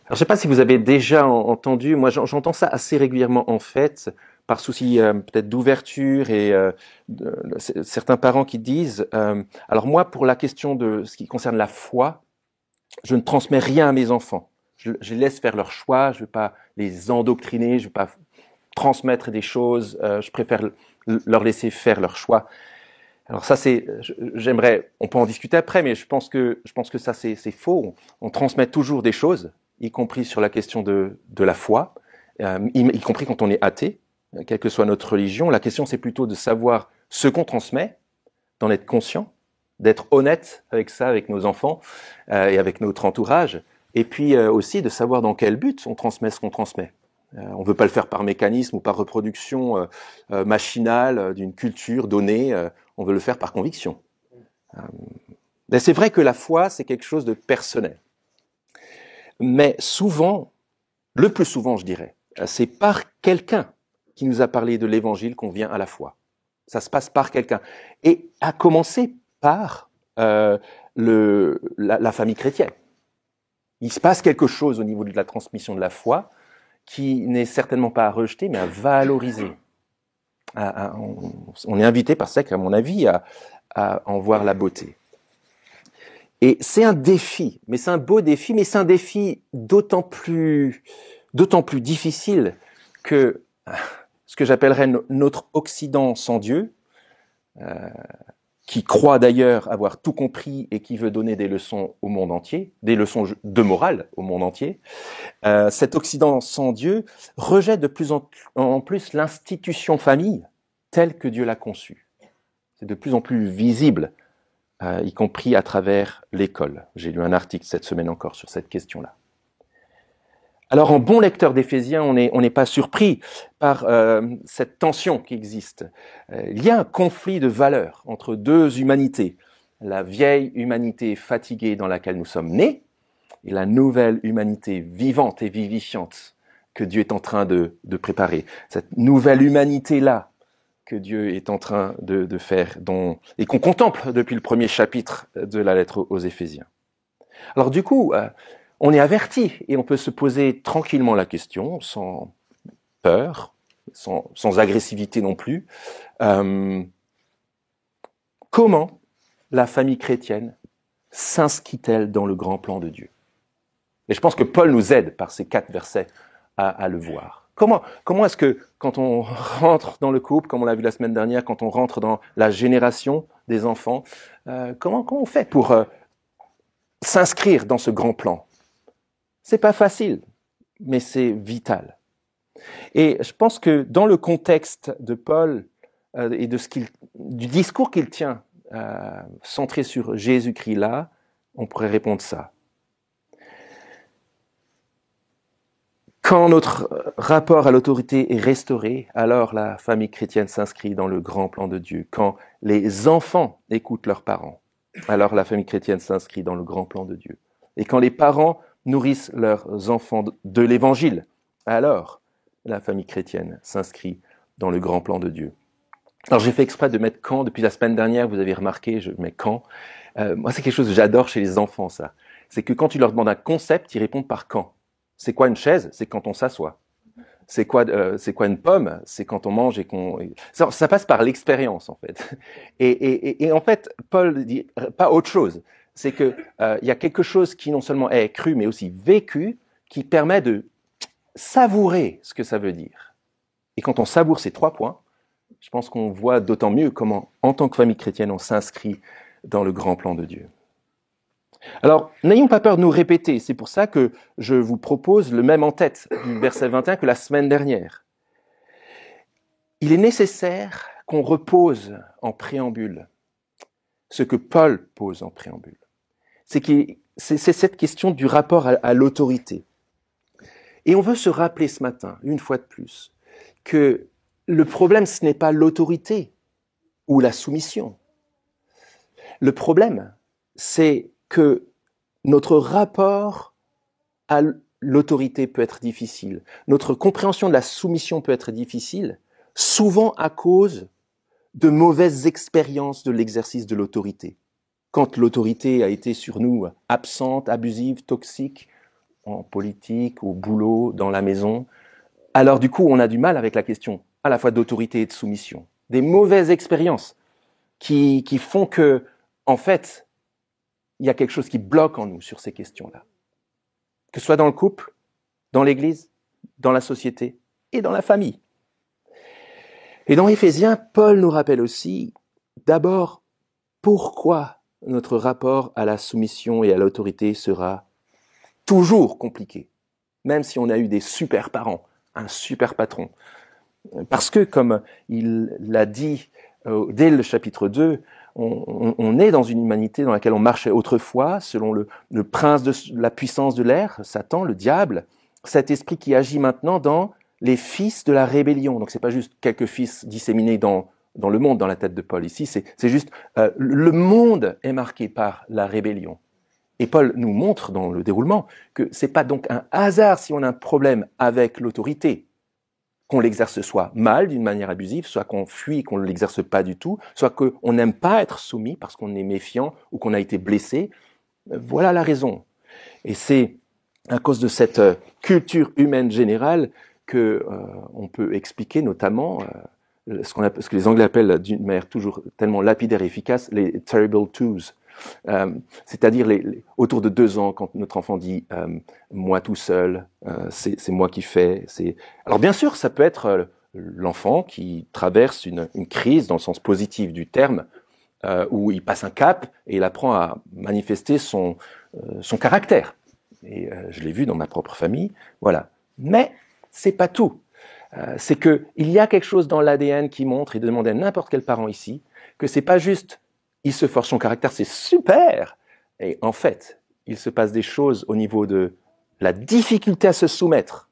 Alors, je ne sais pas si vous avez déjà entendu, moi j'entends ça assez régulièrement en fait, par souci peut-être d'ouverture et certains parents qui disent, alors moi pour la question de ce qui concerne la foi, je ne transmets rien à mes enfants. Je les laisse faire leur choix, je ne veux pas les endoctriner, je ne veux pas transmettre des choses, je préfère leur laisser faire leur choix. Alors ça c'est, j'aimerais, on peut en discuter après, mais je pense que ça c'est faux. On transmet toujours des choses, y compris sur la question de la foi, y compris quand on est athée, quelle que soit notre religion. La question c'est plutôt de savoir ce qu'on transmet, d'en être conscient, d'être honnête avec ça, avec nos enfants et avec notre entourage, et puis aussi de savoir dans quel but on transmet ce qu'on transmet. On ne veut pas le faire par mécanisme ou par reproduction machinale d'une culture donnée. On veut le faire par conviction. Mais c'est vrai que la foi, c'est quelque chose de personnel. Mais souvent, le plus souvent, je dirais, c'est par quelqu'un qui nous a parlé de l'évangile qu'on vient à la foi. Ça se passe par quelqu'un. Et à commencer par la famille chrétienne. Il se passe quelque chose au niveau de la transmission de la foi qui n'est certainement pas à rejeter, mais à valoriser. On est invité par ça, à mon avis, à en voir la beauté. Et c'est un défi, mais c'est un beau défi, mais c'est un défi d'autant plus difficile que ce que j'appellerais notre Occident sans Dieu, qui croit d'ailleurs avoir tout compris et qui veut donner des leçons au monde entier, des leçons de morale au monde entier. Cet Occident sans Dieu rejette de plus en plus l'institution famille telle que Dieu l'a conçue. C'est de plus en plus visible, y compris à travers l'école. J'ai lu un article cette semaine encore sur cette question-là. Alors, en bon lecteur d'Éphésiens, on n'est pas surpris par cette tension qui existe. Il y a un conflit de valeurs entre deux humanités. La vieille humanité fatiguée dans laquelle nous sommes nés et la nouvelle humanité vivante et vivifiante que Dieu est en train de préparer. Cette nouvelle humanité-là que Dieu est en train de faire et qu'on contemple depuis le premier chapitre de la lettre aux Éphésiens. Alors du coup, on est averti et on peut se poser tranquillement la question, sans peur, sans agressivité non plus. Comment la famille chrétienne s'inscrit-elle dans le grand plan de Dieu? Et je pense que Paul nous aide par ces 4 versets à le voir. Comment est-ce que quand on rentre dans le couple, comme on l'a vu la semaine dernière, quand on rentre dans la génération des enfants, comment on fait pour s'inscrire dans ce grand plan? C'est pas facile, mais c'est vital. Et je pense que dans le contexte de Paul et du discours qu'il tient, centré sur Jésus-Christ là, on pourrait répondre ça. Quand notre rapport à l'autorité est restauré, alors la famille chrétienne s'inscrit dans le grand plan de Dieu. Quand les enfants écoutent leurs parents, alors la famille chrétienne s'inscrit dans le grand plan de Dieu. Et quand les parents nourrissent leurs enfants de l'évangile, alors la famille chrétienne s'inscrit dans le grand plan de Dieu. Alors j'ai fait exprès de mettre quand, depuis la semaine dernière, vous avez remarqué, je mets quand. Moi c'est quelque chose que j'adore chez les enfants, ça. C'est que quand tu leur demandes un concept, ils répondent par quand. C'est quoi une chaise? C'est quand on s'assoit. C'est quoi une pomme? C'est quand on mange et qu'on... Ça passe par l'expérience, en fait. Et en fait, Paul dit pas autre chose. C'est que il y a quelque chose qui non seulement est cru, mais aussi vécu, qui permet de savourer ce que ça veut dire. Et quand on savoure ces 3 points, je pense qu'on voit d'autant mieux comment, en tant que famille chrétienne, on s'inscrit dans le grand plan de Dieu. Alors, n'ayons pas peur de nous répéter. C'est pour ça que je vous propose le même en tête du verset 21 que la semaine dernière. Il est nécessaire qu'on repose en préambule ce que Paul pose en préambule. C'est cette question du rapport à l'autorité. Et on veut se rappeler ce matin, une fois de plus, que le problème, ce n'est pas l'autorité ou la soumission. Le problème, c'est que notre rapport à l'autorité peut être difficile. Notre compréhension de la soumission peut être difficile, souvent à cause de mauvaises expériences de l'exercice de l'autorité. Quand l'autorité a été sur nous absente, abusive, toxique, en politique, au boulot, dans la maison. Alors du coup, on a du mal avec la question à la fois d'autorité et de soumission. Des mauvaises expériences qui font que, en fait, il y a quelque chose qui bloque en nous sur ces questions-là. Que ce soit dans le couple, dans l'Église, dans la société et dans la famille. Et dans Éphésiens, Paul nous rappelle aussi, d'abord, pourquoi notre rapport à la soumission et à l'autorité sera toujours compliqué, même si on a eu des super parents, un super patron. Parce que, comme il l'a dit dès le chapitre 2, on est dans une humanité dans laquelle on marchait autrefois, selon le prince de la puissance de l'air, Satan, le diable, cet esprit qui agit maintenant dans les fils de la rébellion. Donc c'est pas juste quelques fils disséminés dans le monde, dans la tête de Paul ici, c'est juste le monde est marqué par la rébellion. Et Paul nous montre dans le déroulement que c'est pas donc un hasard si on a un problème avec l'autorité, qu'on l'exerce soit mal, d'une manière abusive, soit qu'on fuit, qu'on ne l'exerce pas du tout, soit qu'on n'aime pas être soumis parce qu'on est méfiant ou qu'on a été blessé. Voilà la raison. Et c'est à cause de cette culture humaine générale que on peut expliquer notamment ce que les Anglais appellent d'une manière toujours tellement lapidaire et efficace les terrible twos. C'est-à-dire autour de 2 ans, quand notre enfant dit moi tout seul, c'est moi qui fais. Alors bien sûr, ça peut être l'enfant qui traverse une crise dans le sens positif du terme, où il passe un cap et il apprend à manifester son caractère. Et je l'ai vu dans ma propre famille, voilà. Mais c'est pas tout. C'est que il y a quelque chose dans l'ADN qui montre, et demandez à n'importe quel parent ici, que c'est pas juste il se forge son caractère, c'est super. Et en fait, il se passe des choses au niveau de la difficulté à se soumettre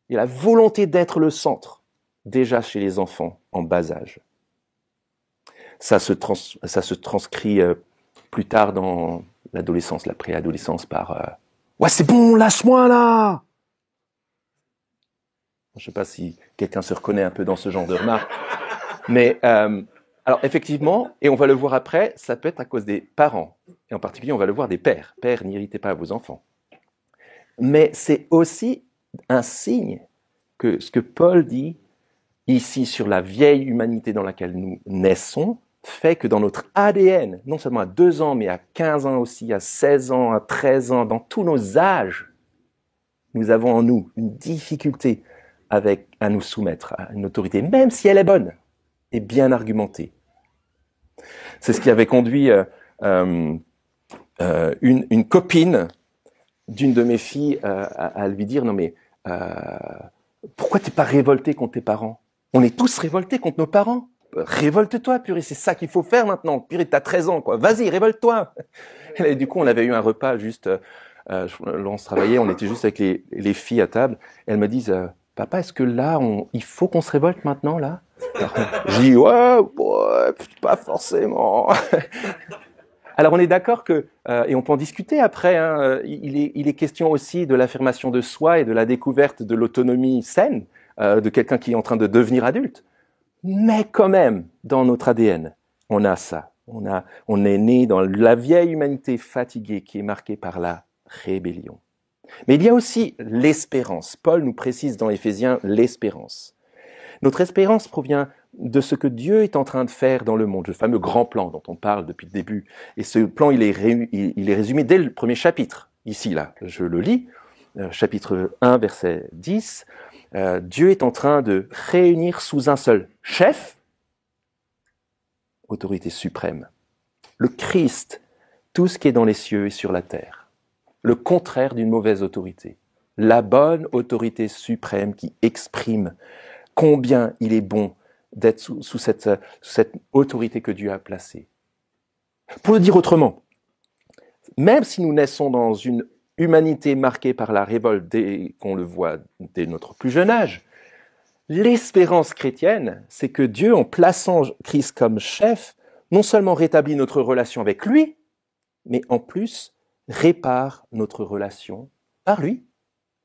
et la volonté d'être le centre, déjà chez les enfants en bas âge. Ça se transcrit plus tard dans l'adolescence, la préadolescence par ouais, c'est bon, lâche-moi là. Je ne sais pas si quelqu'un se reconnaît un peu dans ce genre de remarques, mais alors effectivement, et on va le voir après, ça peut être à cause des parents. Et en particulier, on va le voir des pères. Pères, n'irritez pas vos enfants. Mais c'est aussi un signe que ce que Paul dit ici sur la vieille humanité dans laquelle nous naissons, fait que dans notre ADN, non seulement à 2 ans, mais à 15 ans aussi, à 16 ans, à 13 ans, dans tous nos âges, nous avons en nous une difficulté à nous soumettre à une autorité, même si elle est bonne et bien argumentée. C'est ce qui avait conduit une copine d'une de mes filles à lui dire « Non mais, pourquoi t'es pas révolté contre tes parents? On est tous révoltés contre nos parents. Révolte-toi, purée, c'est ça qu'il faut faire maintenant. Purée, t'as 13 ans, quoi. Vas-y, révolte-toi. » Et du coup, on avait eu un repas juste, on se travaillait, on était juste avec les filles à table. Et elles me disent « Papa, est-ce que là, il faut qu'on se révolte maintenant, là ?» Je dis ouais, pas forcément. Alors on est d'accord que, et on peut en discuter après, hein, il est question aussi de l'affirmation de soi et de la découverte de l'autonomie saine de quelqu'un qui est en train de devenir adulte. Mais quand même, dans notre ADN, on a ça. On est né dans la vieille humanité fatiguée qui est marquée par la rébellion. Mais il y a aussi l'espérance. Paul nous précise dans Éphésiens l'espérance. Notre espérance provient de ce que Dieu est en train de faire dans le monde, le fameux grand plan dont on parle depuis le début. Et ce plan, il est résumé dès le premier chapitre. Ici, là, je le lis, chapitre 1, verset 10. Dieu est en train de réunir sous un seul chef, autorité suprême, le Christ, tout ce qui est dans les cieux et sur la terre. Le contraire d'une mauvaise autorité. La bonne autorité suprême qui exprime combien il est bon d'être sous cette autorité que Dieu a placée. Pour le dire autrement, même si nous naissons dans une humanité marquée par la révolte dès qu'on le voit dès notre plus jeune âge, l'espérance chrétienne, c'est que Dieu, en plaçant Christ comme chef, non seulement rétablit notre relation avec lui, mais en plus répare notre relation par lui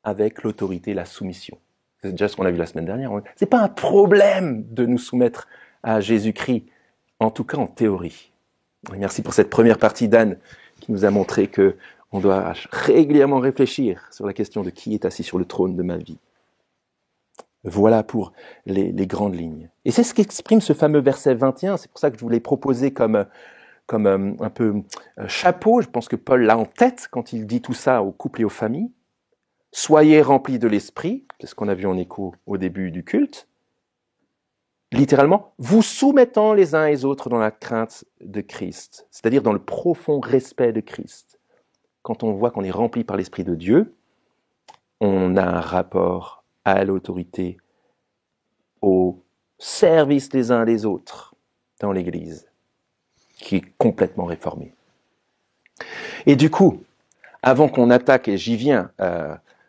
avec l'autorité et la soumission. C'est déjà ce qu'on a vu la semaine dernière. C'est pas un problème de nous soumettre à Jésus-Christ, en tout cas en théorie. Et merci pour cette première partie d'Anne qui nous a montré que On doit régulièrement réfléchir sur la question de qui est assis sur le trône de ma vie. Voilà pour les grandes lignes. Et c'est ce qu'exprime ce fameux verset 21. C'est pour ça que je vous l'ai proposé comme un peu chapeau. Je pense que Paul l'a en tête quand il dit tout ça aux couples et aux familles. Soyez remplis de l'esprit, c'est ce qu'on a vu en écho au début du culte. Littéralement, vous soumettant les uns les autres dans la crainte de Christ, c'est-à-dire dans le profond respect de Christ. Quand on voit qu'on est rempli par l'Esprit de Dieu, on a un rapport à l'autorité, au service les uns des autres dans l'Église, qui est complètement réformé. Et du coup, avant qu'on attaque, et j'y viens,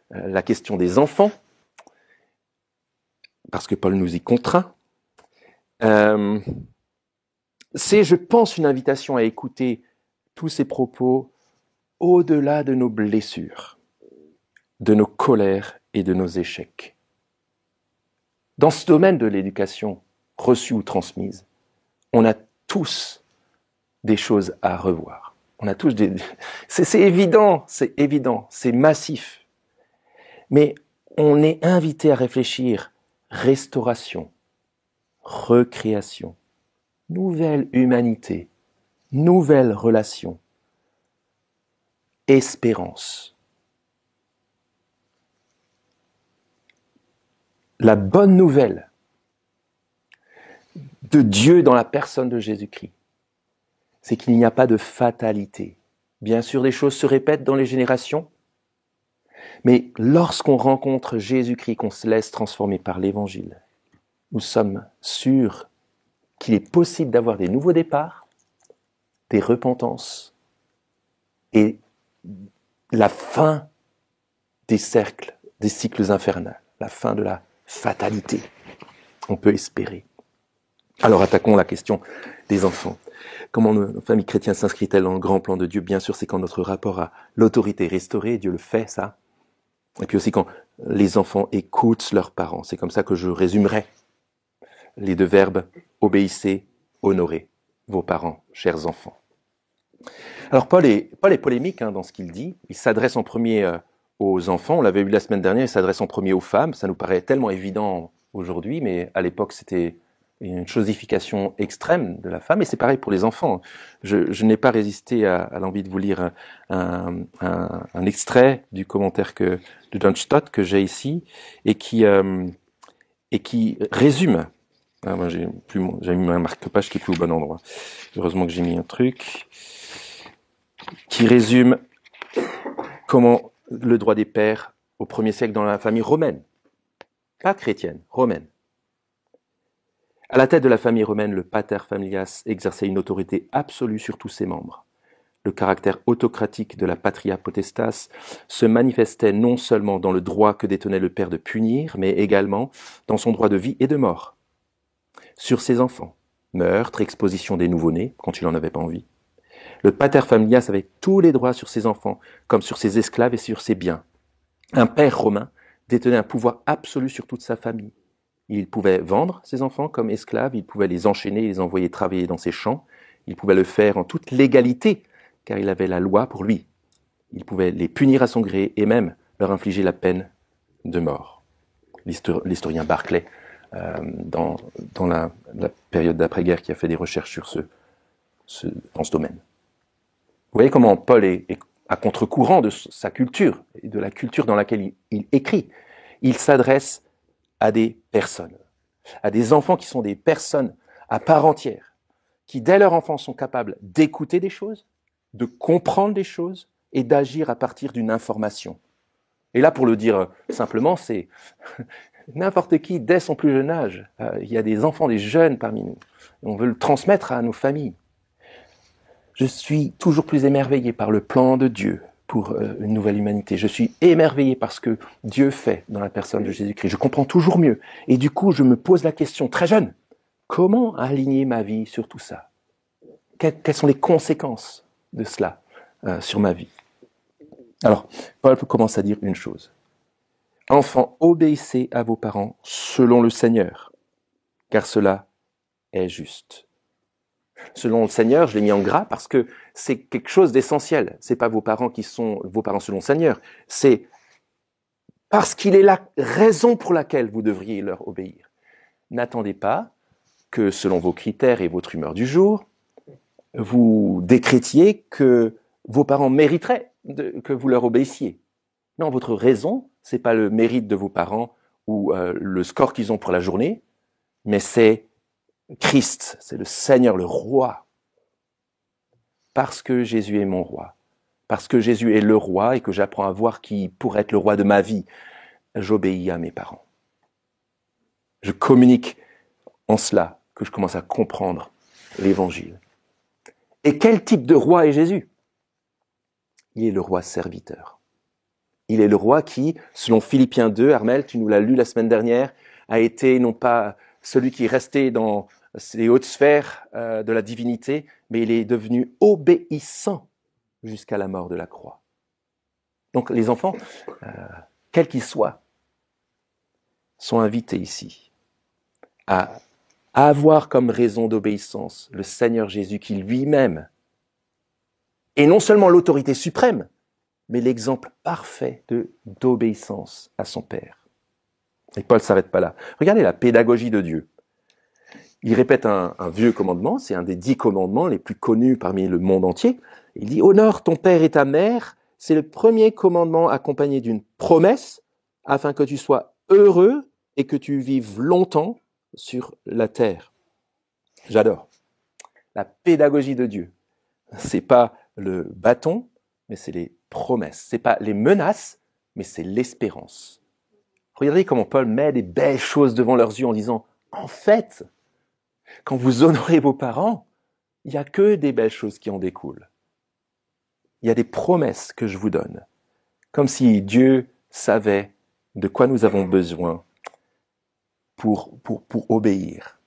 la question des enfants, parce que Paul nous y contraint, c'est, je pense, une invitation à écouter tous ces propos au-delà de nos blessures, de nos colères et de nos échecs. Dans ce domaine de l'éducation reçue ou transmise, on a tous des choses à revoir. On a tous c'est évident, c'est massif. Mais on est invité à réfléchir restauration, recréation, nouvelle humanité, nouvelle relation, espérance. La bonne nouvelle de Dieu dans la personne de Jésus-Christ, c'est qu'il n'y a pas de fatalité. Bien sûr, des choses se répètent dans les générations, mais lorsqu'on rencontre Jésus-Christ, qu'on se laisse transformer par l'Évangile, nous sommes sûrs qu'il est possible d'avoir des nouveaux départs, des repentances et la fin des cercles, des cycles infernaux, la fin de la fatalité. On peut espérer. Alors attaquons la question des enfants. Comment nos familles chrétiennes s'inscrit-elle dans le grand plan de Dieu? Bien sûr, c'est quand notre rapport à l'autorité est restauré, Dieu le fait, ça. Et puis aussi quand les enfants écoutent leurs parents. C'est comme ça que je résumerai les deux verbes obéissez, honorez vos parents, chers enfants. Alors Paul est polémique dans ce qu'il dit. Il s'adresse en premier aux enfants. On l'avait vu la semaine dernière, il s'adresse en premier aux femmes. Ça nous paraît tellement évident aujourd'hui, mais à l'époque c'était une chosification extrême de la femme. Et c'est pareil pour les enfants. Je n'ai pas résisté à l'envie de vous lire un extrait du commentaire de John Stott que j'ai ici et qui résume. Moi j'ai mis un marque-page qui est plus au bon endroit. Heureusement que j'ai mis un truc qui résume comment le droit des pères au 1er siècle dans la famille romaine, pas chrétienne, romaine. À la tête de la famille romaine, le pater familias exerçait une autorité absolue sur tous ses membres. Le caractère autocratique de la patria potestas se manifestait non seulement dans le droit que détenait le père de punir, mais également dans son droit de vie et de mort. Sur ses enfants, meurtre, exposition des nouveau-nés, quand il n'en avait pas envie. Le pater familias avait tous les droits sur ses enfants, comme sur ses esclaves et sur ses biens. Un père romain détenait un pouvoir absolu sur toute sa famille. Il pouvait vendre ses enfants comme esclaves, il pouvait les enchaîner et les envoyer travailler dans ses champs, il pouvait le faire en toute légalité, car il avait la loi pour lui. Il pouvait les punir à son gré et même leur infliger la peine de mort. L'historien Barclay, dans la période d'après-guerre, qui a fait des recherches dans ce domaine. Vous voyez comment Paul est à contre-courant de sa culture et de la culture dans laquelle il écrit. Il s'adresse à des personnes, à des enfants qui sont des personnes à part entière, qui dès leur enfance sont capables d'écouter des choses, de comprendre des choses et d'agir à partir d'une information. Et là, pour le dire simplement, c'est n'importe qui, dès son plus jeune âge. Il y a des enfants, des jeunes parmi nous. Et on veut le transmettre à nos familles. Je suis toujours plus émerveillé par le plan de Dieu pour une nouvelle humanité. Je suis émerveillé par ce que Dieu fait dans la personne de Jésus-Christ. Je comprends toujours mieux. Et du coup, je me pose la question, très jeune, comment aligner ma vie sur tout ça? Quelles sont les conséquences de cela sur ma vie? Alors, Paul commence à dire une chose. Enfants, obéissez à vos parents selon le Seigneur, car cela est juste. Selon le Seigneur, je l'ai mis en gras parce que c'est quelque chose d'essentiel. C'est pas vos parents qui sont vos parents selon le Seigneur. C'est parce qu'il est la raison pour laquelle vous devriez leur obéir. N'attendez pas que, selon vos critères et votre humeur du jour, vous décrétiez que vos parents mériteraient que vous leur obéissiez. Non, votre raison, c'est pas le mérite de vos parents ou le score qu'ils ont pour la journée, mais c'est Christ, c'est le Seigneur, le roi. Parce que Jésus est mon roi, parce que Jésus est le roi et que j'apprends à voir qui pourrait être le roi de ma vie, j'obéis à mes parents. Je communique en cela que je commence à comprendre l'évangile. Et quel type de roi est Jésus? Il est le roi serviteur. Il est le roi qui, selon Philippiens 2, Armel, tu nous l'as lu la semaine dernière, a été non pas celui qui est resté dans les hautes sphères de la divinité, mais il est devenu obéissant jusqu'à la mort de la croix. Donc les enfants, quels qu'ils soient, sont invités ici à avoir comme raison d'obéissance le Seigneur Jésus qui lui-même est non seulement l'autorité suprême, mais l'exemple parfait d'obéissance à son Père. Et Paul ne s'arrête pas là. Regardez la pédagogie de Dieu. Il répète un vieux commandement, c'est un des 10 commandements les plus connus parmi le monde entier. Il dit « Honore ton père et ta mère », c'est le premier commandement accompagné d'une promesse afin que tu sois heureux et que tu vives longtemps sur la terre. J'adore. La pédagogie de Dieu. C'est pas le bâton, mais c'est les promesses. C'est pas les menaces, mais c'est l'espérance. Regardez comment Paul met des belles choses devant leurs yeux en disant « En fait, quand vous honorez vos parents, il n'y a que des belles choses qui en découlent. Il y a des promesses que je vous donne. Comme si Dieu savait de quoi nous avons besoin pour obéir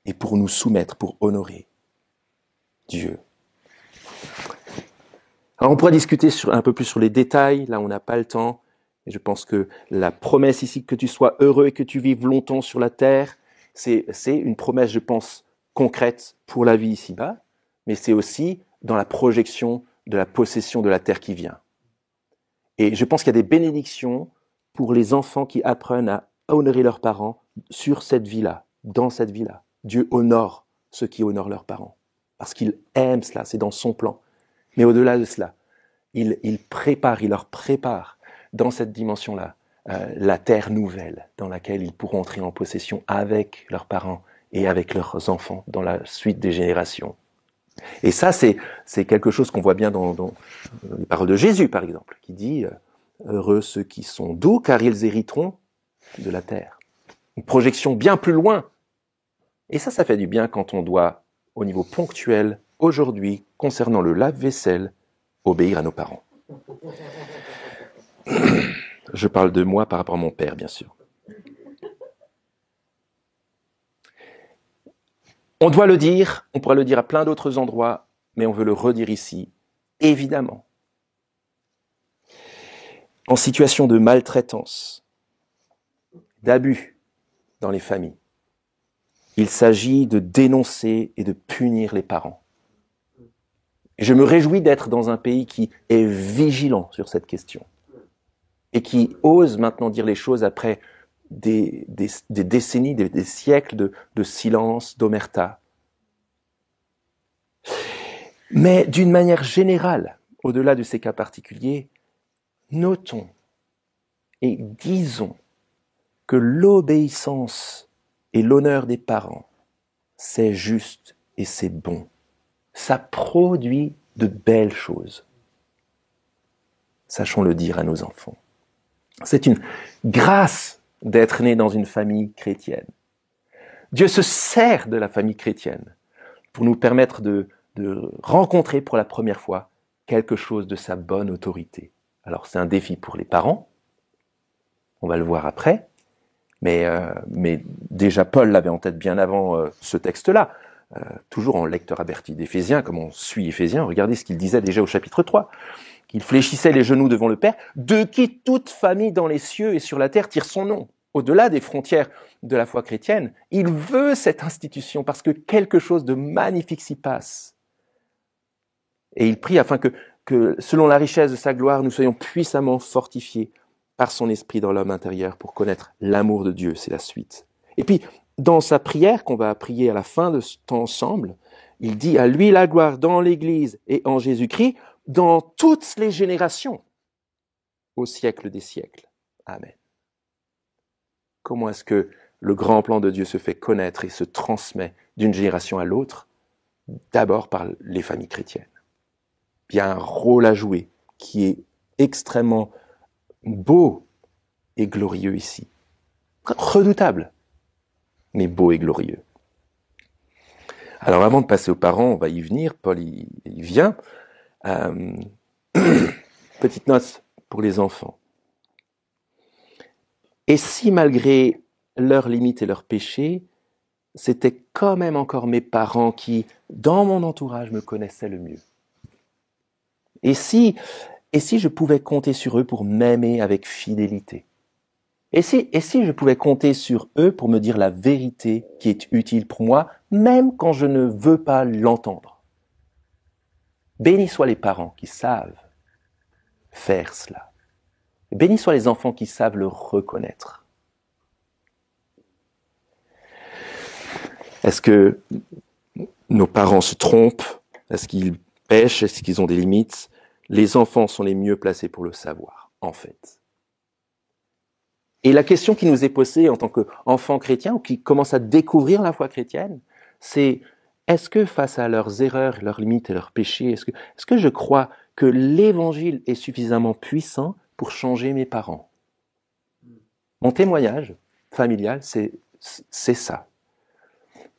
et pour nous soumettre, pour honorer Dieu. » Alors on pourra discuter un peu plus sur les détails, là on n'a pas le temps, et je pense que la promesse ici que tu sois heureux et que tu vives longtemps sur la terre, c'est une promesse, je pense, concrète pour la vie ici-bas, mais c'est aussi dans la projection de la possession de la terre qui vient. Et je pense qu'il y a des bénédictions pour les enfants qui apprennent à honorer leurs parents sur cette vie-là, dans cette vie-là. Dieu honore ceux qui honorent leurs parents, parce qu'il aime cela, c'est dans son plan. Mais au-delà de cela, il leur prépare dans cette dimension-là la terre nouvelle dans laquelle ils pourront entrer en possession avec leurs parents et avec leurs enfants dans la suite des générations. Et ça, c'est quelque chose qu'on voit bien dans les paroles de Jésus, par exemple, qui dit « Heureux ceux qui sont doux, car ils hériteront de la terre. » Une projection bien plus loin. Et ça fait du bien quand on doit, au niveau ponctuel, aujourd'hui, concernant le lave-vaisselle, obéir à nos parents. Je parle de moi par rapport à mon père, bien sûr. On doit le dire, on pourra le dire à plein d'autres endroits, mais on veut le redire ici, évidemment. En situation de maltraitance, d'abus dans les familles, il s'agit de dénoncer et de punir les parents. Et je me réjouis d'être dans un pays qui est vigilant sur cette question et qui ose maintenant dire les choses après des décennies, des siècles de silence, d'omerta. Mais d'une manière générale, au-delà de ces cas particuliers, notons et disons que l'obéissance et l'honneur des parents, c'est juste et c'est bon. Ça produit de belles choses. Sachons le dire à nos enfants. C'est une grâce d'être né dans une famille chrétienne. Dieu se sert de la famille chrétienne pour nous permettre de rencontrer pour la première fois quelque chose de sa bonne autorité. Alors c'est un défi pour les parents, on va le voir après, mais déjà Paul l'avait en tête bien avant ce texte-là, toujours en lecteur averti d'Éphésiens, comme on suit Éphésiens, regardez ce qu'il disait déjà au chapitre 3, qu'il fléchissait les genoux devant le Père, de qui toute famille dans les cieux et sur la terre tire son nom. au-delà des frontières de la foi chrétienne. Il veut cette institution parce que quelque chose de magnifique s'y passe. Et il prie afin que, selon la richesse de sa gloire, nous soyons puissamment fortifiés par son esprit dans l'homme intérieur pour connaître l'amour de Dieu. C'est la suite. Et puis, dans sa prière qu'on va prier à la fin de ce temps ensemble, il dit à lui la gloire dans l'Église et en Jésus-Christ, dans toutes les générations, au siècle des siècles. Amen. Comment est-ce que le grand plan de Dieu se fait connaître et se transmet d'une génération à l'autre? D'abord par les familles chrétiennes. Il y a un rôle à jouer qui est extrêmement beau et glorieux ici. Redoutable, mais beau et glorieux. Alors avant de passer aux parents, on va y venir. Paul il vient. Petite note pour les enfants. Et si malgré leurs limites et leurs péchés, c'était quand même encore mes parents qui, dans mon entourage, me connaissaient le mieux. Et si je pouvais compter sur eux pour m'aimer avec fidélité? Et si je pouvais compter sur eux pour me dire la vérité qui est utile pour moi, même quand je ne veux pas l'entendre? Bénis soient les parents qui savent faire cela. Bénis soient les enfants qui savent le reconnaître. Est-ce que nos parents se trompent? Est-ce qu'ils pêchent? Est-ce qu'ils ont des limites? Les enfants sont les mieux placés pour le savoir, en fait. Et la question qui nous est posée en tant qu'enfants chrétiens ou qui commencent à découvrir la foi chrétienne, c'est est-ce que face à leurs erreurs, leurs limites et leurs péchés, est-ce que je crois que l'Évangile est suffisamment puissant pour changer mes parents? Mon témoignage familial, c'est ça.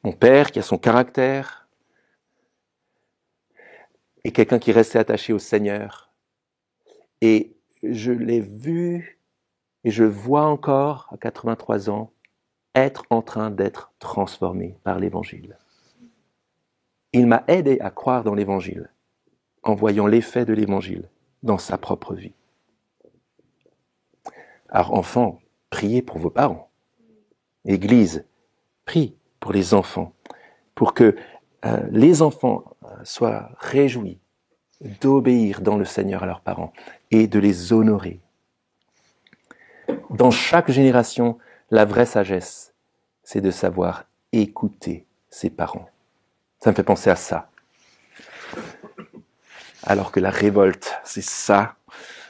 Mon père qui a son caractère est quelqu'un qui restait attaché au Seigneur. Et je l'ai vu et je vois encore, à 83 ans, être en train d'être transformé par l'Évangile. Il m'a aidé à croire dans l'Évangile en voyant l'effet de l'Évangile dans sa propre vie. Alors enfants, priez pour vos parents. Église, prie pour les enfants, pour que les enfants soient réjouis d'obéir dans le Seigneur à leurs parents et de les honorer. Dans chaque génération, la vraie sagesse, c'est de savoir écouter ses parents. Ça me fait penser à ça. Alors que la révolte, c'est ça.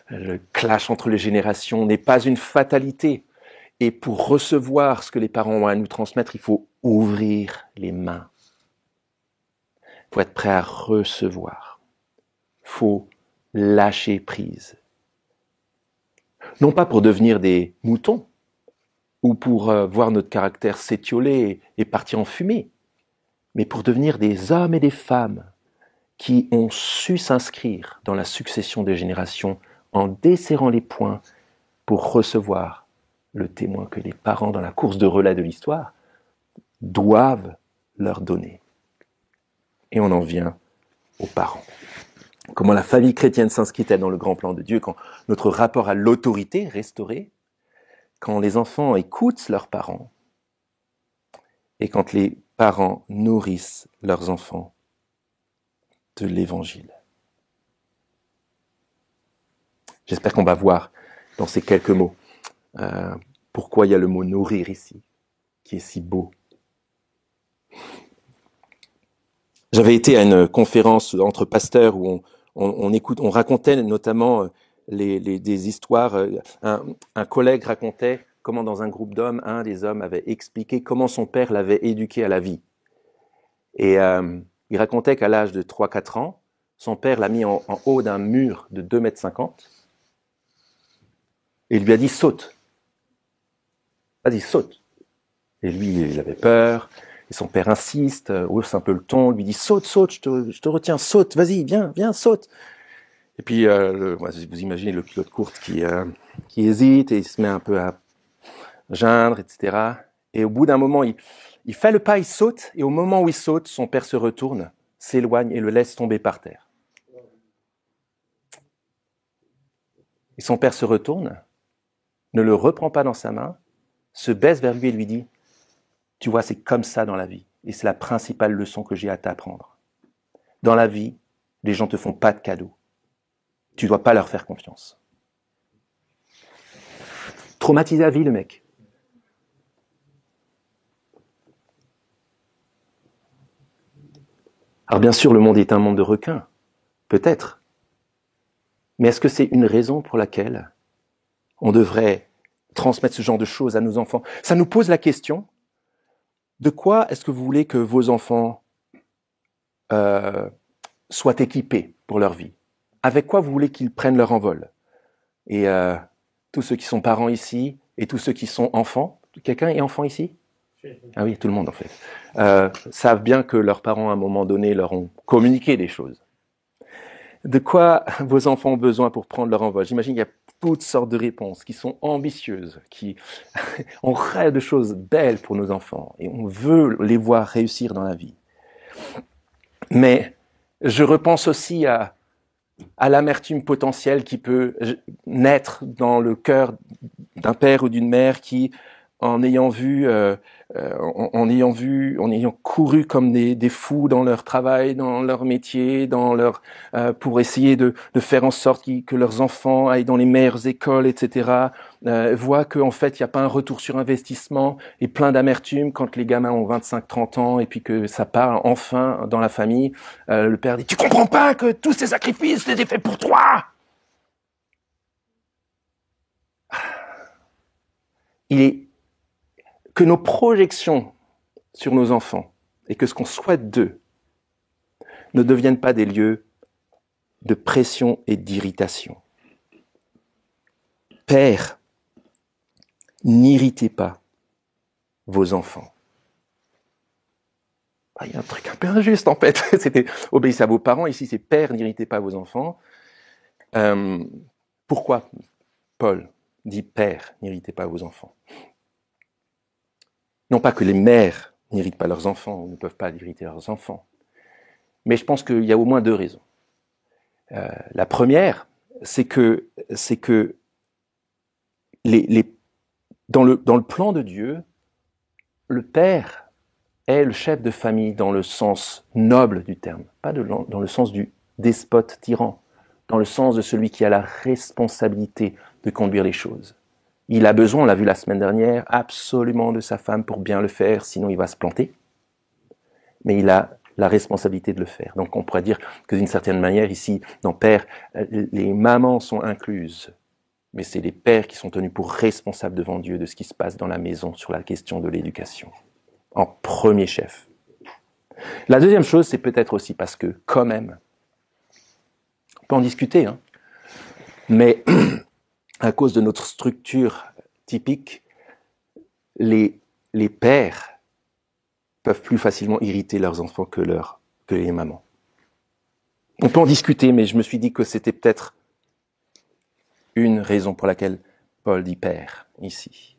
Le clash entre les générations n'est pas une fatalité. Et pour recevoir ce que les parents ont à nous transmettre, il faut ouvrir les mains. Il faut être prêt à recevoir. Il faut lâcher prise. Non pas pour devenir des moutons, ou pour voir notre caractère s'étioler et partir en fumée, mais pour devenir des hommes et des femmes qui ont su s'inscrire dans la succession des générations en desserrant les poings pour recevoir le témoin que les parents dans la course de relais de l'histoire doivent leur donner. Et on en vient aux parents. Comment la famille chrétienne s'inscrit-elle dans le grand plan de Dieu quand notre rapport à l'autorité est restauré, quand les enfants écoutent leurs parents et quand les parents nourrissent leurs enfants de l'Évangile. J'espère qu'on va voir dans ces quelques mots pourquoi il y a le mot nourrir ici, qui est si beau. J'avais été à une conférence entre pasteurs où on racontait notamment des histoires. Un collègue racontait comment dans un groupe d'hommes, un des hommes avait expliqué comment son père l'avait éduqué à la vie. Et il racontait qu'à l'âge de 3-4 ans, son père l'a mis en haut d'un mur de 2,50 m et il lui a dit « saute ». Vas-y, saute. Et lui, il avait peur. Et son père insiste, hausse un peu le ton, lui dit « saute, saute, je te retiens, saute, vas-y, viens, saute ». Et puis, vous imaginez le culotte courte qui hésite et il se met un peu à geindre, etc. Et au bout d'un moment, il fait le pas, il saute, et au moment où il saute, son père se retourne, s'éloigne et le laisse tomber par terre. Et son père se retourne, ne le reprend pas dans sa main, se baisse vers lui et lui dit, tu vois, c'est comme ça dans la vie. Et c'est la principale leçon que j'ai à t'apprendre. Dans la vie, les gens ne te font pas de cadeaux. Tu ne dois pas leur faire confiance. Traumatisé à vie, le mec. Alors bien sûr, le monde est un monde de requins. Peut-être. Mais est-ce que c'est une raison pour laquelle on devrait transmettre ce genre de choses à nos enfants? Ça nous pose la question, de quoi est-ce que vous voulez que vos enfants soient équipés pour leur vie? Avec quoi vous voulez qu'ils prennent leur envol? Et tous ceux qui sont parents ici et tous ceux qui sont enfants, quelqu'un est enfant ici? Ah oui, tout le monde en fait. Savent bien que leurs parents à un moment donné leur ont communiqué des choses. De quoi vos enfants ont besoin pour prendre leur envol? J'imagine qu'il y a toutes sortes de réponses qui sont ambitieuses, qui on rêve de choses belles pour nos enfants et on veut les voir réussir dans la vie. Mais je repense aussi à l'amertume potentielle qui peut naître dans le cœur d'un père ou d'une mère qui, en ayant couru comme des fous dans leur travail, dans leur métier, pour essayer de faire en sorte que leurs enfants aillent dans les meilleures écoles, etc., voient qu'en fait, il n'y a pas un retour sur investissement et plein d'amertume quand les gamins ont 25-30 ans et puis que ça part enfin dans la famille. Le père dit « Tu comprends pas que tous ces sacrifices, je les ai faits pour toi !» Il est que nos projections sur nos enfants et que ce qu'on souhaite d'eux ne deviennent pas des lieux de pression et d'irritation. Père, n'irritez pas vos enfants. Il y a un truc un peu injuste en fait. C'était obéissez à vos parents. Ici, c'est père, n'irritez pas vos enfants. Pourquoi Paul dit père, n'irritez pas vos enfants? Non pas que les mères n'irritent pas leurs enfants ou ne peuvent pas irriter leurs enfants, mais je pense qu'il y a au moins deux raisons. La première, c'est que dans le plan de Dieu, le père est le chef de famille dans le sens noble du terme, pas dans le sens du despote tyran, dans le sens de celui qui a la responsabilité de conduire les choses. Il a besoin, on l'a vu la semaine dernière, absolument de sa femme pour bien le faire, sinon il va se planter. Mais il a la responsabilité de le faire. Donc on pourrait dire que d'une certaine manière, ici, dans Père, les mamans sont incluses, mais c'est les pères qui sont tenus pour responsables devant Dieu de ce qui se passe dans la maison sur la question de l'éducation, en premier chef. La deuxième chose, c'est peut-être aussi parce que, quand même, on peut en discuter, hein, mais à cause de notre structure typique, les pères peuvent plus facilement irriter leurs enfants que les mamans. On peut en discuter, mais je me suis dit que c'était peut-être une raison pour laquelle Paul dit père ici.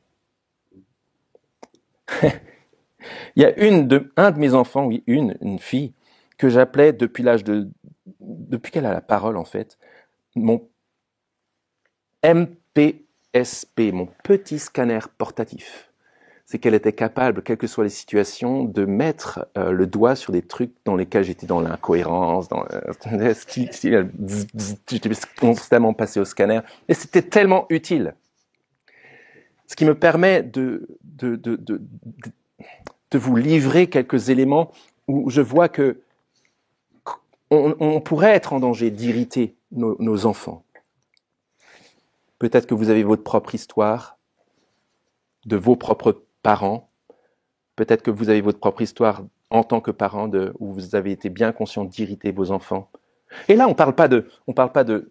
Il y a un de mes enfants, oui, une fille, que j'appelais depuis qu'elle a la parole en fait, mon MPSP, mon petit scanner portatif. C'est qu'elle était capable, quelles que soient les situations, de mettre le doigt sur des trucs dans lesquels j'étais dans l'incohérence, j'étais constamment passé au scanner, et c'était tellement utile. Ce qui me permet de vous livrer quelques éléments où je vois que on pourrait être en danger d'irriter nos enfants. Peut-être que vous avez votre propre histoire, de vos propres parents. Peut-être que vous avez votre propre histoire en tant que parent où vous avez été bien conscient d'irriter vos enfants. Et là, on parle pas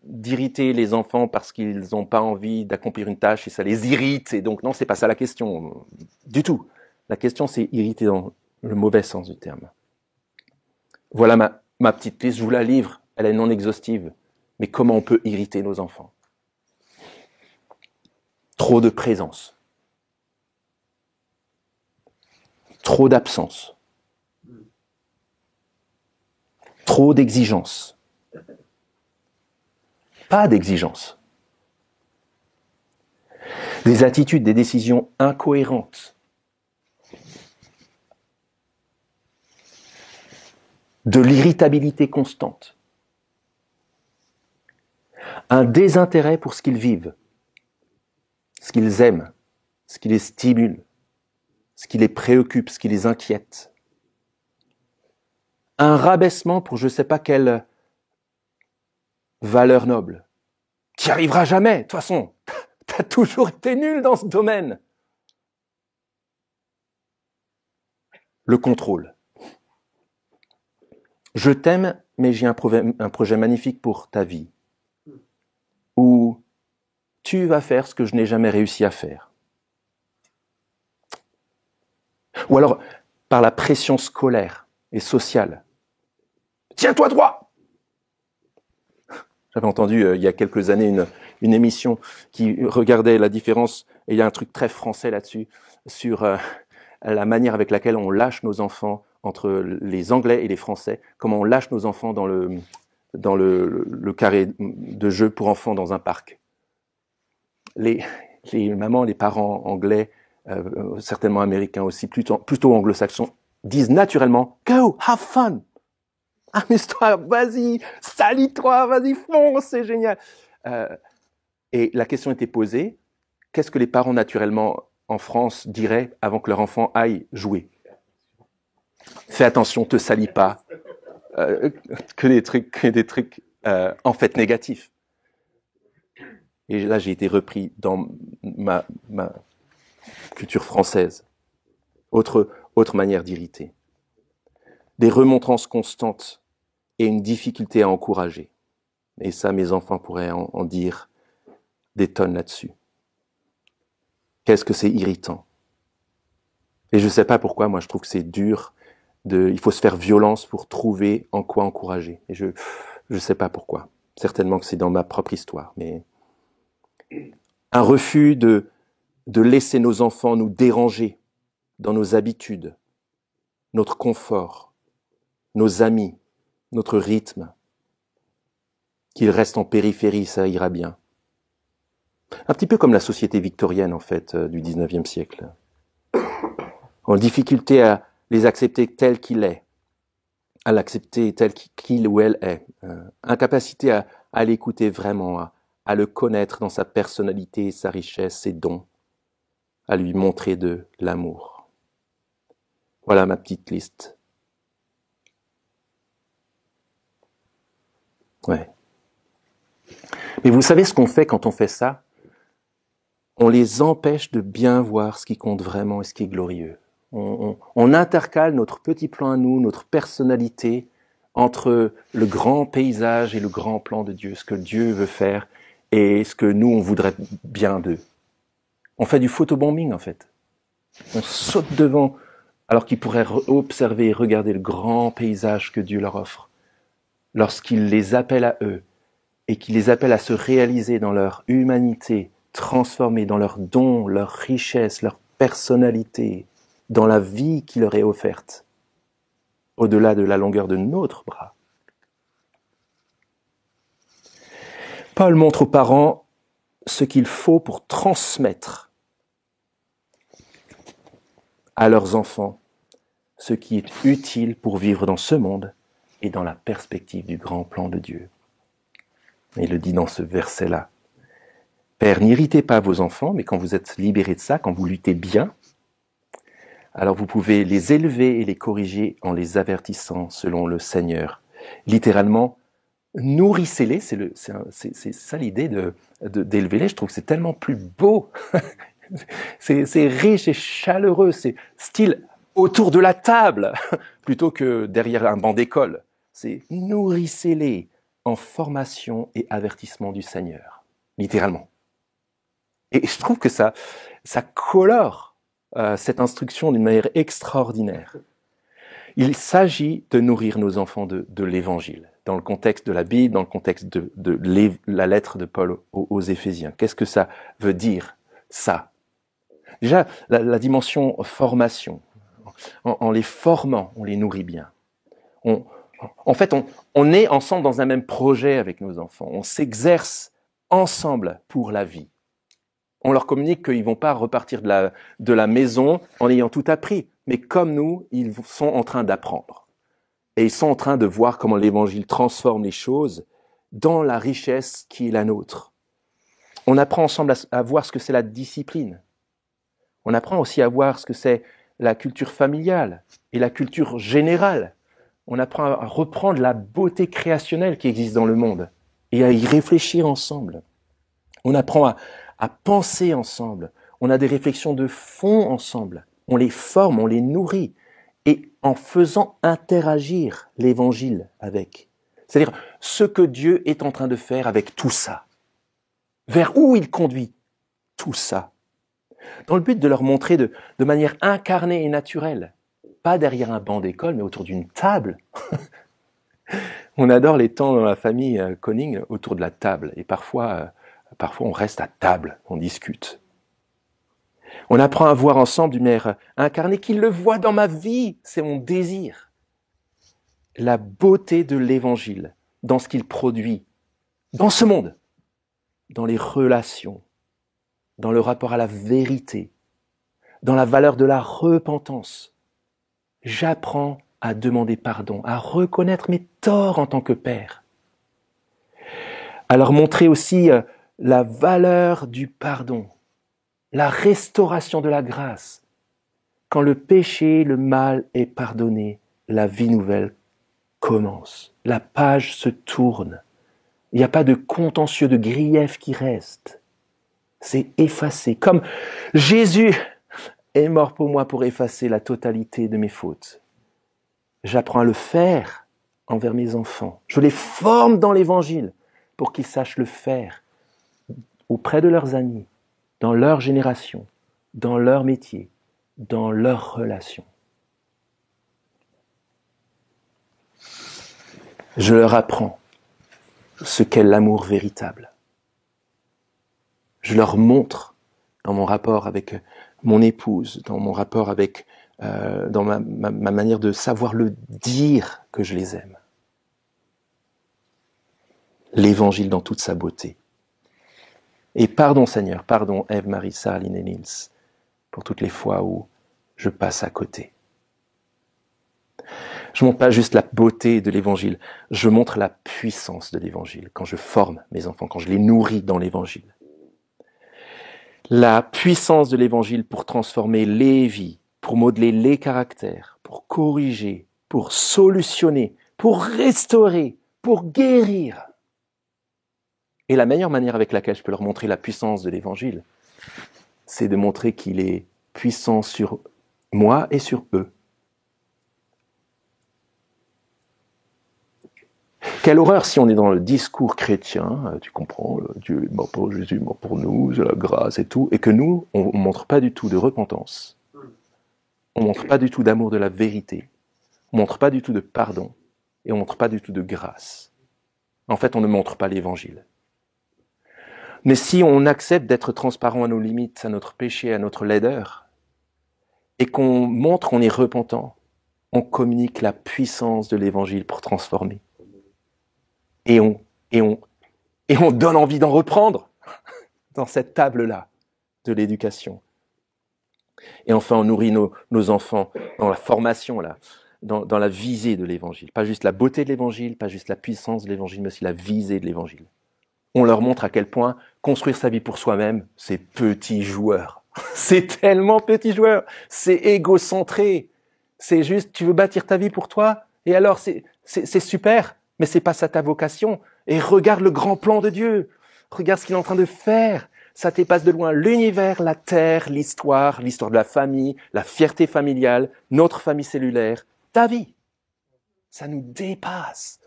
d'irriter les enfants parce qu'ils n'ont pas envie d'accomplir une tâche et ça les irrite. Et donc, non, c'est pas ça la question. Du tout. La question, c'est irriter dans le mauvais sens du terme. Voilà ma petite liste. Je vous la livre. Elle est non exhaustive. Mais comment on peut irriter nos enfants? Trop de présence. Trop d'absence. Trop d'exigence. Pas d'exigence. des attitudes, des décisions incohérentes, de l'irritabilité constante, un désintérêt pour ce qu'ils vivent, ce qu'ils aiment, ce qui les stimule, ce qui les préoccupe, ce qui les inquiète. Un rabaissement pour je ne sais pas quelle valeur noble. Tu n'y arriveras jamais, de toute façon, tu as toujours été nul dans ce domaine. Le contrôle. Je t'aime, mais j'ai un projet magnifique pour ta vie. Ou tu vas faire ce que je n'ai jamais réussi à faire. Ou alors, par la pression scolaire et sociale. Tiens-toi droit! J'avais entendu il y a quelques années une émission qui regardait la différence, et il y a un truc très français là-dessus, sur la manière avec laquelle on lâche nos enfants entre les Anglais et les Français, comment on lâche nos enfants dans le carré de jeu pour enfants dans un parc. Les mamans, les parents anglais, certainement américains aussi, plutôt anglo-saxons, disent naturellement « Go, have fun !» Amuse-toi, vas-y, salis-toi, vas-y, fonce, c'est génial. Et la question était posée, qu'est-ce que les parents naturellement en France diraient avant que leur enfant aille jouer? Fais attention, te salis pas, que des trucs en fait négatifs. Et là, j'ai été repris dans ma culture française. Autre manière d'irriter. Des remontrances constantes et une difficulté à encourager. Et ça, mes enfants pourraient en dire des tonnes là-dessus. Qu'est-ce que c'est irritant. Et je ne sais pas pourquoi, moi je trouve que c'est dur, il faut se faire violence pour trouver en quoi encourager. Et je ne sais pas pourquoi. Certainement que c'est dans ma propre histoire. Mais un refus de laisser nos enfants nous déranger dans nos habitudes, notre confort, nos amis, notre rythme. Qu'ils restent en périphérie, ça ira bien. Un petit peu comme la société victorienne, en fait, du 19e siècle. En difficulté à les accepter tels qu'il est, à l'accepter tel qu'il ou elle est. Incapacité à l'écouter vraiment, à le connaître dans sa personnalité, sa richesse, ses dons, à lui montrer de l'amour. Voilà ma petite liste. Ouais. Mais vous savez ce qu'on fait quand on fait ça? On les empêche de bien voir ce qui compte vraiment et ce qui est glorieux. On intercale notre petit plan à nous, notre personnalité, entre le grand paysage et le grand plan de Dieu, ce que Dieu veut faire et ce que nous, on voudrait bien d'eux. On fait du photobombing, en fait. On saute devant, alors qu'ils pourraient observer et regarder le grand paysage que Dieu leur offre, lorsqu'il les appelle à eux et qu'il les appelle à se réaliser dans leur humanité, transformés dans leurs dons, leur richesse, leur personnalité, dans la vie qui leur est offerte, au-delà de la longueur de notre bras. Paul montre aux parents ce qu'il faut pour transmettre à leurs enfants ce qui est utile pour vivre dans ce monde et dans la perspective du grand plan de Dieu. Et il le dit dans ce verset-là. Père, n'irritez pas vos enfants, mais quand vous êtes libérés de ça, quand vous luttez bien, alors vous pouvez les élever et les corriger en les avertissant selon le Seigneur. Littéralement, nourrissez-les, c'est ça l'idée d'élever-les. Je trouve que c'est tellement plus beau. c'est riche et chaleureux, c'est style autour de la table, plutôt que derrière un banc d'école. C'est nourrissez-les en formation et avertissement du Seigneur, littéralement. Et je trouve que ça colore cette instruction d'une manière extraordinaire. Il s'agit de nourrir nos enfants de l'Évangile, dans le contexte de la Bible, dans le contexte de la lettre de Paul aux Éphésiens. Qu'est-ce que ça veut dire, ça? Déjà, la dimension formation. En les formant, on les nourrit bien. En fait, on est ensemble dans un même projet avec nos enfants. On s'exerce ensemble pour la vie. On leur communique qu'ils ne vont pas repartir de la maison en ayant tout appris. Mais comme nous, ils sont en train d'apprendre. Et ils sont en train de voir comment l'Évangile transforme les choses dans la richesse qui est la nôtre. On apprend ensemble à voir ce que c'est la discipline. On apprend aussi à voir ce que c'est la culture familiale et la culture générale. On apprend à reprendre la beauté créationnelle qui existe dans le monde et à y réfléchir ensemble. On apprend à penser ensemble. On a des réflexions de fond ensemble. On les forme, on les nourrit. Et en faisant interagir l'Évangile avec. C'est-à-dire ce que Dieu est en train de faire avec tout ça. Vers où il conduit tout ça. Dans le but de leur montrer de manière incarnée et naturelle. Pas derrière un banc d'école, mais autour d'une table. On adore les temps dans la famille Conning autour de la table. Et parfois on reste à table, on discute. On apprend à voir ensemble d'une manière incarnée qu'il le voit dans ma vie, c'est mon désir. La beauté de l'Évangile, dans ce qu'il produit, dans ce monde, dans les relations, dans le rapport à la vérité, dans la valeur de la repentance. J'apprends à demander pardon, à reconnaître mes torts en tant que père. À leur montrer aussi la valeur du pardon, la restauration de la grâce. Quand le péché, le mal est pardonné, la vie nouvelle commence. La page se tourne. Il n'y a pas de contentieux, de grief qui reste. C'est effacé. Comme Jésus est mort pour moi pour effacer la totalité de mes fautes. J'apprends à le faire envers mes enfants. Je les forme dans l'Évangile pour qu'ils sachent le faire auprès de leurs amis, dans leur génération, dans leur métier, dans leurs relations. Je leur apprends ce qu'est l'amour véritable. Je leur montre dans mon rapport avec mon épouse, dans mon rapport avec, dans ma manière de savoir le dire que je les aime. L'Évangile dans toute sa beauté. Et pardon Seigneur, pardon Ève, Marissa, Aline et Nils, pour toutes les fois où je passe à côté. Je ne montre pas juste la beauté de l'Évangile, je montre la puissance de l'Évangile quand je forme mes enfants, quand je les nourris dans l'Évangile. La puissance de l'Évangile pour transformer les vies, pour modeler les caractères, pour corriger, pour solutionner, pour restaurer, pour guérir. Et la meilleure manière avec laquelle je peux leur montrer la puissance de l'Évangile, c'est de montrer qu'il est puissant sur moi et sur eux. Quelle horreur si on est dans le discours chrétien, tu comprends, Dieu est mort pour Jésus, mort pour nous, c'est la grâce et tout, et que nous, on ne montre pas du tout de repentance, on ne montre pas du tout d'amour de la vérité, on ne montre pas du tout de pardon, et on ne montre pas du tout de grâce. En fait, on ne montre pas l'Évangile. Mais si on accepte d'être transparent à nos limites, à notre péché, à notre laideur, et qu'on montre qu'on est repentant, on communique la puissance de l'Évangile pour transformer. Et on donne envie d'en reprendre dans cette table-là de l'éducation. Et enfin, on nourrit nos enfants dans la formation, là, dans la visée de l'Évangile. Pas juste la beauté de l'Évangile, pas juste la puissance de l'Évangile, mais aussi la visée de l'Évangile. On leur montre à quel point construire sa vie pour soi-même, c'est petit joueur. C'est tellement petit joueur. C'est égocentré. C'est juste, tu veux bâtir ta vie pour toi, et alors c'est super, mais c'est pas ça ta vocation. Et regarde le grand plan de Dieu. Regarde ce qu'il est en train de faire. Ça dépasse de loin l'univers, la terre, l'histoire de la famille, la fierté familiale, notre famille cellulaire, ta vie. Ça nous dépasse.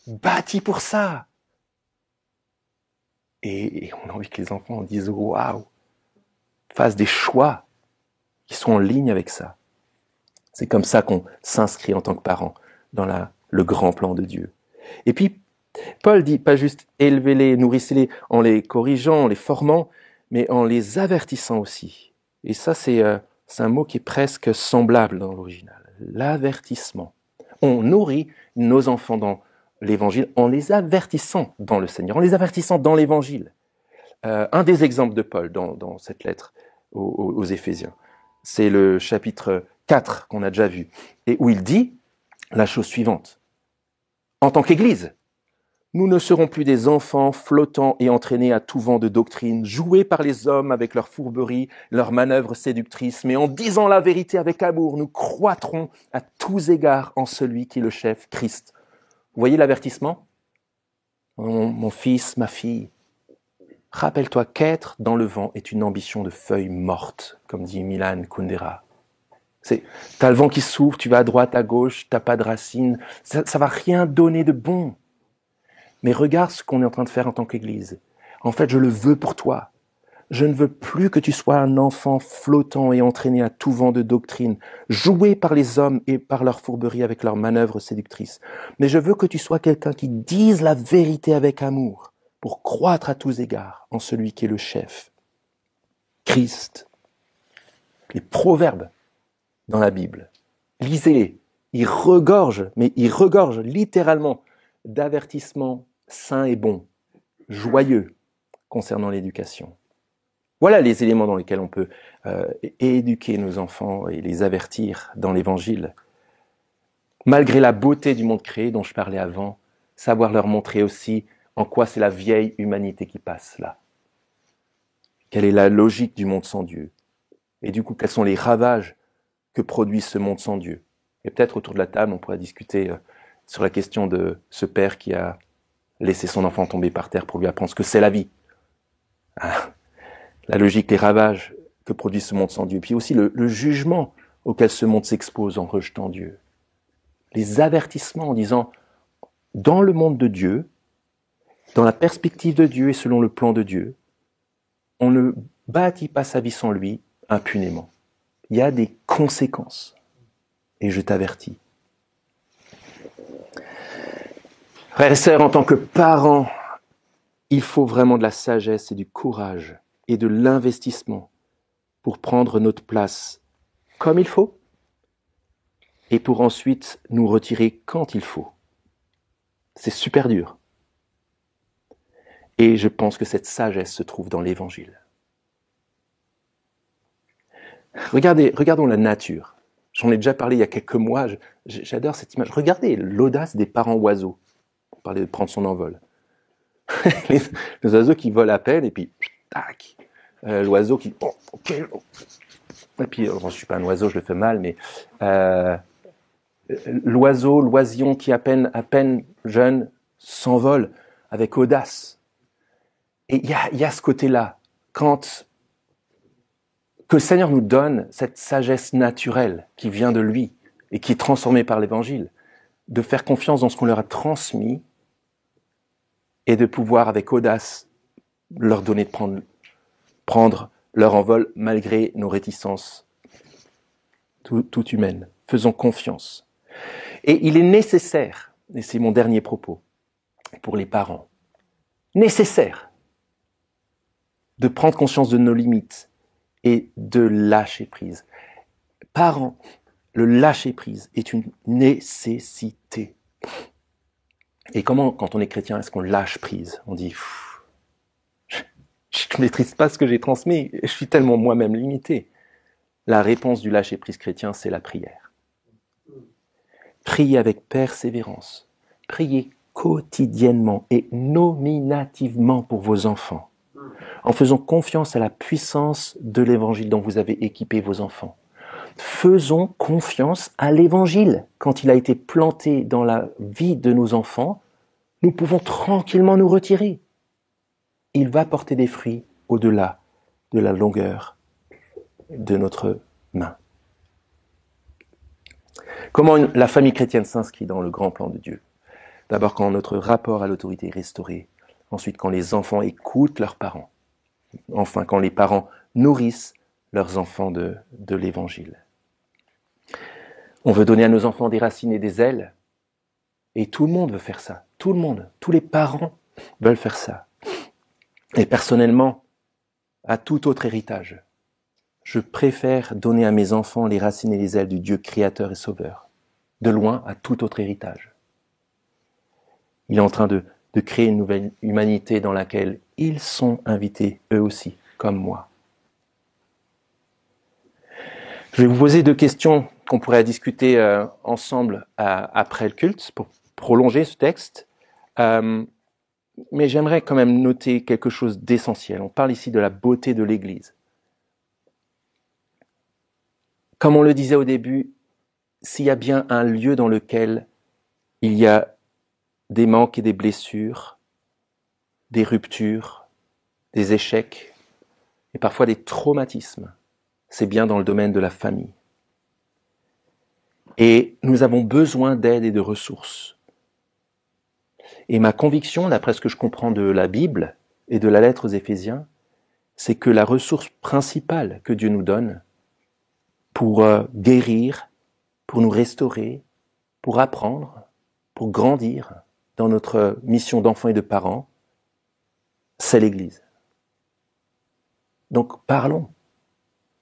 Bâti pour ça. Et on a envie que les enfants disent « Waouh !» fassent des choix qui sont en ligne avec ça. C'est comme ça qu'on s'inscrit en tant que parent dans le grand plan de Dieu. Et puis, Paul dit pas juste élevez-les, nourrissez-les en les corrigeant, en les formant, mais en les avertissant aussi. Et ça, c'est un mot qui est presque semblable dans l'original. L'avertissement. On nourrit nos enfants dans l'Évangile en les avertissant dans le Seigneur, en les avertissant dans l'Évangile. un des exemples de Paul dans cette lettre aux Éphésiens. C'est le chapitre 4 qu'on a déjà vu, et où il dit la chose suivante. En tant qu'Église, nous ne serons plus des enfants flottants et entraînés à tout vent de doctrine, joués par les hommes avec leurs fourberies, leurs manœuvres séductrices, mais en disant la vérité avec amour, nous croîtrons à tous égards en celui qui est le chef, Christ. Vous voyez l'avertissement ? Mon fils, ma fille, rappelle-toi qu'être dans le vent est une ambition de feuille morte, comme dit Milan Kundera. T'as le vent qui souffle, tu vas à droite, à gauche, t'as pas de racines, ça va rien donner de bon. Mais regarde ce qu'on est en train de faire en tant qu'Église. En fait, je le veux pour toi. Je ne veux plus que tu sois un enfant flottant et entraîné à tout vent de doctrine, joué par les hommes et par leur fourberie avec leurs manœuvres séductrices. Mais je veux que tu sois quelqu'un qui dise la vérité avec amour, pour croître à tous égards en celui qui est le chef. Christ. Les proverbes dans la Bible. Lisez-les. Ils regorgent littéralement d'avertissements sains et bons, joyeux concernant l'éducation. Voilà les éléments dans lesquels on peut éduquer nos enfants et les avertir dans l'Évangile. Malgré la beauté du monde créé dont je parlais avant, savoir leur montrer aussi en quoi c'est la vieille humanité qui passe là. Quelle est la logique du monde sans Dieu? Et du coup, quels sont les ravages que produit ce monde sans Dieu? Et peut-être autour de la table, on pourrait discuter sur la question de ce père qui a laissé son enfant tomber par terre pour lui apprendre ce que c'est la vie. La logique, les ravages que produit ce monde sans Dieu. Puis aussi le jugement auquel ce monde s'expose en rejetant Dieu. Les avertissements en disant, dans le monde de Dieu, dans la perspective de Dieu et selon le plan de Dieu, on ne bâtit pas sa vie sans lui impunément. Il y a des conséquences. Et je t'avertis. Frères et sœurs, en tant que parents, il faut vraiment de la sagesse et du courage et de l'investissement pour prendre notre place comme il faut et pour ensuite nous retirer quand il faut. C'est super dur. Et je pense que cette sagesse se trouve dans l'Évangile. Regardons la nature. J'en ai déjà parlé il y a quelques mois, j'adore cette image. Regardez l'audace des parents oiseaux. On parlait de prendre son envol. les oiseaux qui volent à peine et puis, tac, l'oiseau qui... Oh, ok. Et puis, je ne suis pas un oiseau, je le fais mal, mais l'oisillon qui à peine jeune s'envole avec audace. Et il y a ce côté-là, que le Seigneur nous donne cette sagesse naturelle qui vient de lui et qui est transformée par l'Évangile, de faire confiance dans ce qu'on leur a transmis et de pouvoir avec audace leur donner de prendre leur envol malgré nos réticences tout humaines. Faisons confiance. Et il est nécessaire, et c'est mon dernier propos, pour les parents, nécessaire de prendre conscience de nos limites et de lâcher prise. Parents, le lâcher prise est une nécessité. Et comment, quand on est chrétien, est-ce qu'on lâche prise? On dit, je ne maîtrise pas ce que j'ai transmis, je suis tellement moi-même limité. La réponse du lâcher prise chrétien, c'est la prière. Priez avec persévérance. Priez quotidiennement et nominativement pour vos enfants, en faisant confiance à la puissance de l'Évangile dont vous avez équipé vos enfants. Faisons confiance à l'Évangile. Quand il a été planté dans la vie de nos enfants, nous pouvons tranquillement nous retirer. Il va porter des fruits au-delà de la longueur de notre main. Comment la famille chrétienne s'inscrit dans le grand plan de Dieu? D'abord, quand notre rapport à l'autorité est restauré. Ensuite, quand les enfants écoutent leurs parents. Enfin, quand les parents nourrissent leurs enfants de l'Évangile. On veut donner à nos enfants des racines et des ailes. Et tout le monde veut faire ça. Tout le monde. Tous les parents veulent faire ça. Et personnellement, à tout autre héritage, je préfère donner à mes enfants les racines et les ailes du Dieu créateur et sauveur. De loin à tout autre héritage. Il est en train de créer une nouvelle humanité dans laquelle ils sont invités eux aussi, comme moi. Je vais vous poser 2 questions qu'on pourrait discuter ensemble après le culte pour prolonger ce texte. Mais j'aimerais quand même noter quelque chose d'essentiel. On parle ici de la beauté de l'Église. Comme on le disait au début, s'il y a bien un lieu dans lequel il y a des manques et des blessures, des ruptures, des échecs et parfois des traumatismes, c'est bien dans le domaine de la famille. Et nous avons besoin d'aide et de ressources. Et ma conviction, d'après ce que je comprends de la Bible et de la lettre aux Éphésiens, c'est que la ressource principale que Dieu nous donne pour guérir, pour nous restaurer, pour apprendre, pour grandir dans notre mission d'enfants et de parents, c'est l'Église. Donc parlons.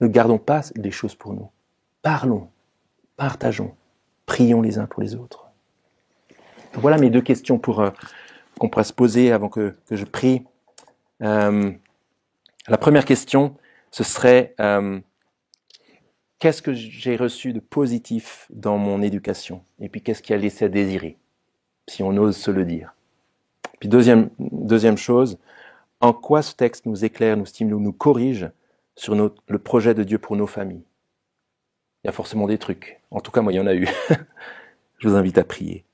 Ne gardons pas les choses pour nous. Parlons, partageons, prions les uns pour les autres. Voilà mes 2 questions pour qu'on pourra se poser avant que je prie. La première question, ce serait qu'est-ce que j'ai reçu de positif dans mon éducation? Et puis qu'est-ce qui a laissé à désirer, si on ose se le dire? Puis deuxième chose, en quoi ce texte nous éclaire, nous stimule, nous corrige sur le projet de Dieu pour nos familles? Il y a forcément des trucs. En tout cas, moi, il y en a eu. Je vous invite à prier.